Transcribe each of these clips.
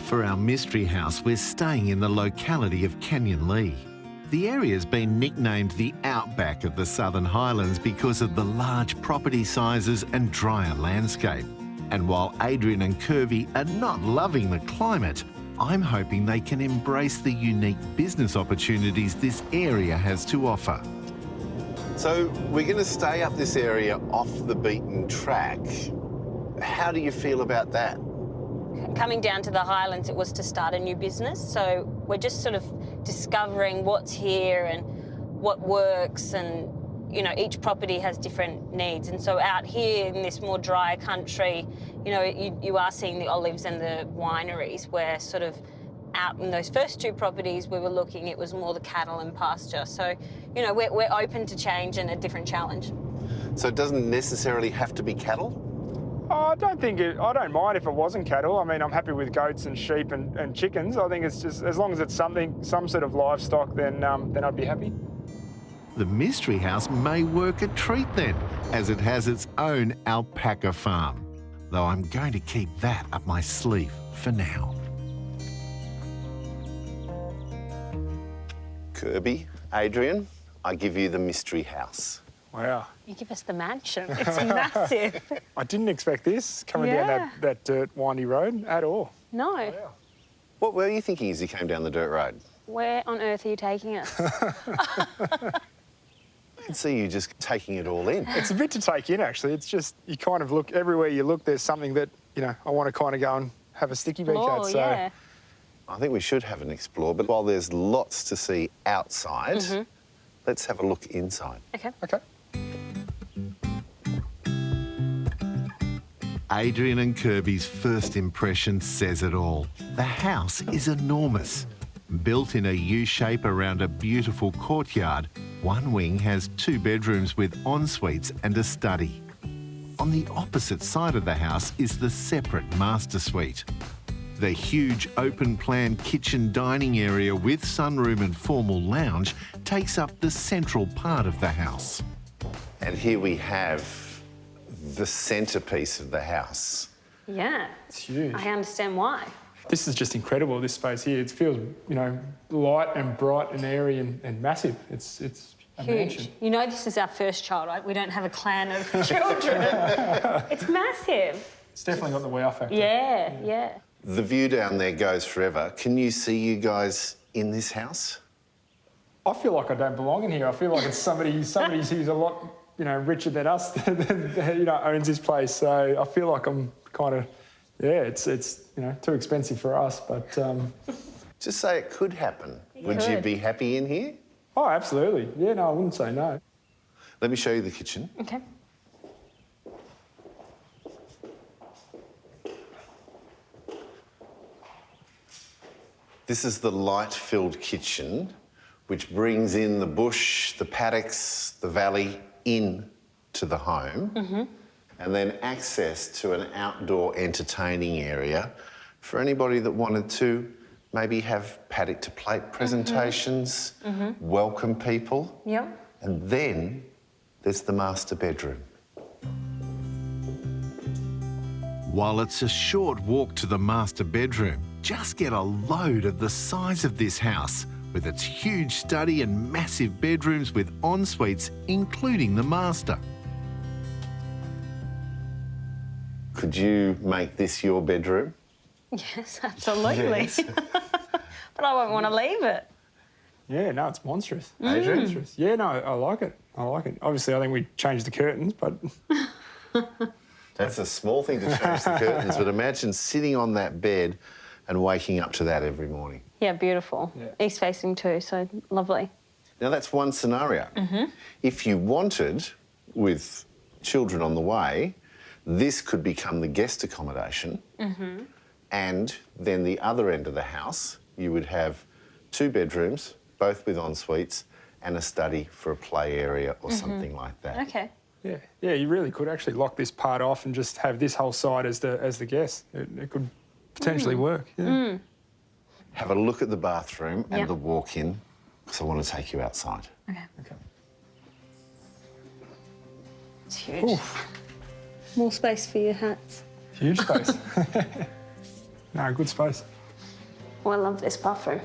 For our mystery house, we're staying in the locality of Canyon Lee. The area's been nicknamed the Outback of the Southern Highlands because of the large property sizes and drier landscape. And while Adrian and Kirby are not loving the climate, I'm hoping they can embrace the unique business opportunities this area has to offer. So we're going to stay up this area off the beaten track. How do you feel about that? Coming down to the Highlands, it was to start a new business, so we're just sort of discovering what's here and what works, and you know, each property has different needs. And so out here in this more drier country, you know, you are seeing the olives and the wineries, where sort of out in those first two properties we were looking, it was more the cattle and pasture. So, you know, we're open to change and a different challenge. So it doesn't necessarily have to be cattle? I don't mind if it wasn't cattle. I mean, I'm happy with goats and sheep and chickens. I think it's just, as long as it's some sort of livestock, then I'd be happy. The mystery house may work a treat then, as it has its own alpaca farm. Though I'm going to keep that up my sleeve for now. Kirby, Adrian, I give you the mystery house. Wow. You give us the mansion. It's massive. I didn't expect this coming down that dirt, windy road at all. No. Wow. What were you thinking as you came down the dirt road? Where on earth are you taking us? I can see you just taking it all in. It's a bit to take in, actually. It's just, you kind of look, everywhere you look, there's something that, you know, I want to kind of go and have a sticky beak at. So. Yeah. I think we should have an explore, but while there's lots to see outside, let's have a look inside. Okay. Okay. Adrian and Kirby's first impression says it all. The house is enormous. Built in a U shape around a beautiful courtyard, one wing has 2 bedrooms with en-suites and a study. On the opposite side of the house is the separate master suite. The huge open-plan kitchen dining area with sunroom and formal lounge takes up the central part of the house. And here we have the centrepiece of the house. Yeah. It's huge. I understand why. This is just incredible, this space here. It feels, you know, light and bright and airy and massive. It's a Huge. mansion. You know, this is our first child, right? We don't have a clan of children. It's massive. It's definitely got the wow factor. Yeah, yeah. The view down there goes forever. Can you see you guys in this house? I feel like I don't belong in here. I feel like it's somebody who's a lot, you know, richer than us that, you know, owns this place. So I feel like I'm kind of, yeah, it's you know, too expensive for us, but... Just say it could happen. Would you could. be happy in here? Oh, absolutely. Yeah, no, I wouldn't say no. Let me show you the kitchen. Okay. This is the light-filled kitchen, which brings in the bush, the paddocks, the valley in to the home, and then access to an outdoor entertaining area for anybody that wanted to maybe have paddock to plate presentations, welcome people. Yep. And then there's the master bedroom. While it's a short walk to the master bedroom, just get a load of the size of this house, with its huge study and massive bedrooms with en-suites, including the master. Could you make this your bedroom? Yes, absolutely. Yes. But I won't want to leave it. Yeah, no, it's monstrous. Adrian? Monstrous. Yeah, no, I like it. I like it. Obviously, I think we changed the curtains, but... That's a small thing to change the curtains, but imagine sitting on that bed and waking up to that every morning. Yeah, beautiful. Yeah. East facing too, so lovely. Now, that's one scenario. If you wanted, with children on the way, this could become the guest accommodation, and then the other end of the house, you would have 2 bedrooms, both with en-suites, and a study for a play area or something like that. Okay. Yeah, yeah, you really could actually lock this part off and just have this whole side as the guest. It could potentially work. Yeah. Have a look at the bathroom and Yep. the walk-in, because I want to take you outside. Okay. Okay. It's huge. More space for your hats. Huge space. No, good space. Oh, I love this bathroom.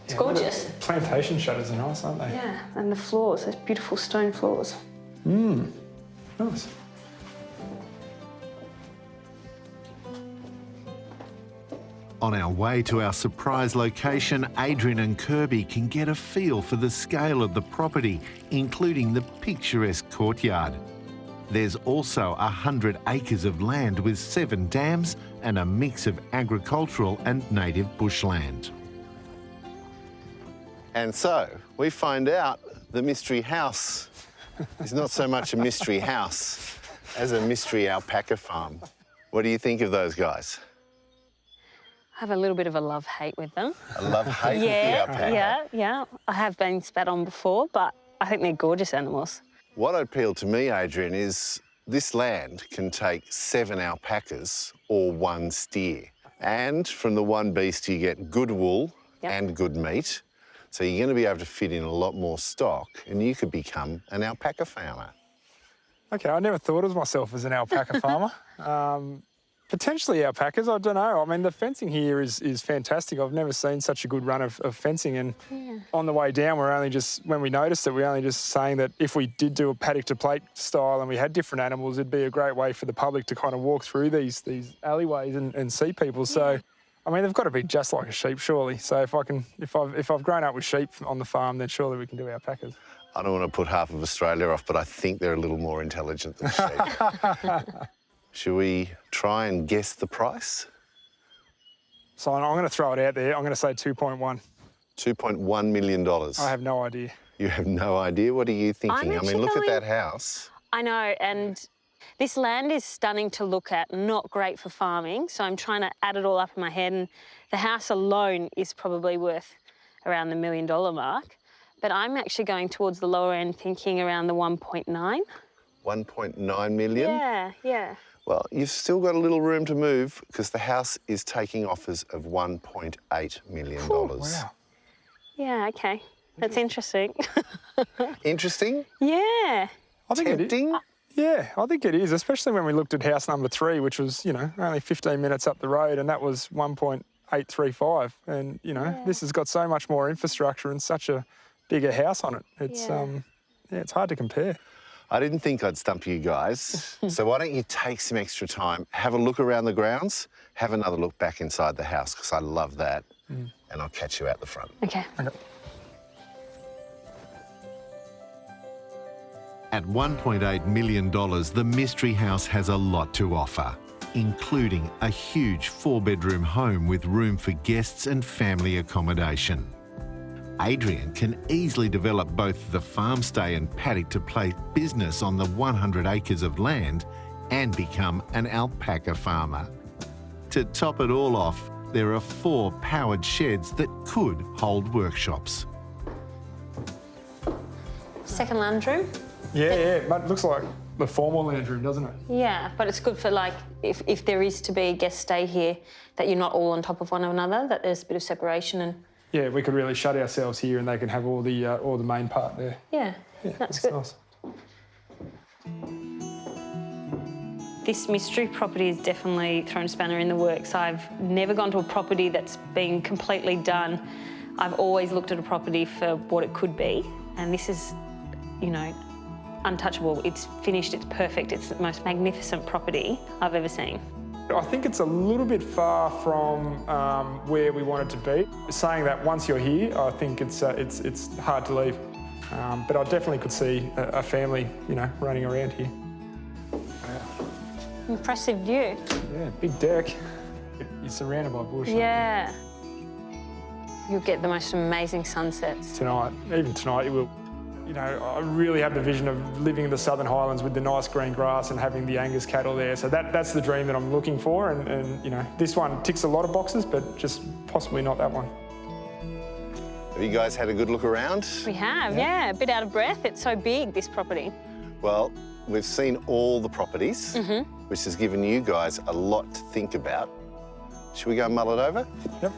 It's gorgeous. Plantation shutters are nice, aren't they? Yeah, and the floors, those beautiful stone floors. Nice. On our way to our surprise location, Adrian and Kirby can get a feel for the scale of the property, including the picturesque courtyard. There's also 100 acres of land with 7 dams and a mix of agricultural and native bushland. And so we find out the mystery house is not so much a mystery house as a mystery alpaca farm. What do you think of those guys? I have a little bit of a love-hate with them. A love-hate with the alpaca? Yeah. I have been spat on before, but I think they're gorgeous animals. What appealed to me, Adrian, is this land can take 7 alpacas or 1 steer. And from the one beast, you get good wool and good meat. So you're going to be able to fit in a lot more stock and you could become an alpaca farmer. Okay, I never thought of myself as an alpaca farmer. Potentially alpacas, I don't know. I mean, the fencing here is fantastic. I've never seen such a good run of fencing. And on the way down, when we noticed it, we're only just saying that if we did do a paddock to plate style and we had different animals, it'd be a great way for the public to kind of walk through these alleyways and see people. So, I mean, they've got to be just like a sheep, surely. So if I've grown up with sheep on the farm, then surely we can do alpacas. I don't want to put half of Australia off, but I think they're a little more intelligent than sheep. Should we try and guess the price? So I'm going to throw it out there. I'm going to say 2.1. $2.1 million. I have no idea. You have no idea? What are you thinking? I mean, look at that house. I know, and this land is stunning to look at, not great for farming, so I'm trying to add it all up in my head, and the house alone is probably worth around the $1 million mark, but I'm actually going towards the lower end, thinking around the 1.9. 1.9 million? Yeah. Well, you've still got a little room to move because the house is taking offers of $1.8 million. Wow. Yeah, okay. That's interesting. Interesting? Yeah. I think Tempting? Yeah, I think it is, especially when we looked at house number 3, which was, only 15 minutes up the road, and that was 1.835. And, this has got so much more infrastructure and such a bigger house on it. It's, it's hard to compare. I didn't think I'd stump you guys. So why don't you take some extra time, have a look around the grounds, have another look back inside the house, because I love that. And I'll catch you out the front. Okay. At $1.8 million, the Mystery House has a lot to offer, including a huge 4-bedroom home with room for guests and family accommodation. Adrian can easily develop both the farm stay and paddock to plate business on the 100 acres of land and become an alpaca farmer. To top it all off, there are 4 powered sheds that could hold workshops. Second lounge room? Yeah, but it looks like the formal lounge room, doesn't it? Yeah, but it's good for, like, if there is to be a guest stay here, that you're not all on top of one another, that there's a bit of separation and... Yeah, we could really shut ourselves here and they can have all the main part there. Yeah, that's good. Nice. This mystery property has definitely thrown a spanner in the works. I've never gone to a property that's been completely done. I've always looked at a property for what it could be, and this is, untouchable. It's finished, it's perfect, it's the most magnificent property I've ever seen. I think it's a little bit far from where we want it to be. Saying that, once you're here, I think it's hard to leave. But I definitely could see a family, running around here. Impressive view. Yeah, big deck. You're surrounded by bush. Yeah. You'll get the most amazing sunsets. Tonight, even tonight you will. I really have the vision of living in the Southern Highlands with the nice green grass and having the Angus cattle there. So that's the dream that I'm looking for. And this one ticks a lot of boxes, but just possibly not that one. Have you guys had a good look around? We have, yeah. A bit out of breath. It's so big, this property. Well, we've seen all the properties, which has given you guys a lot to think about. Should we go and mull it over? Yep.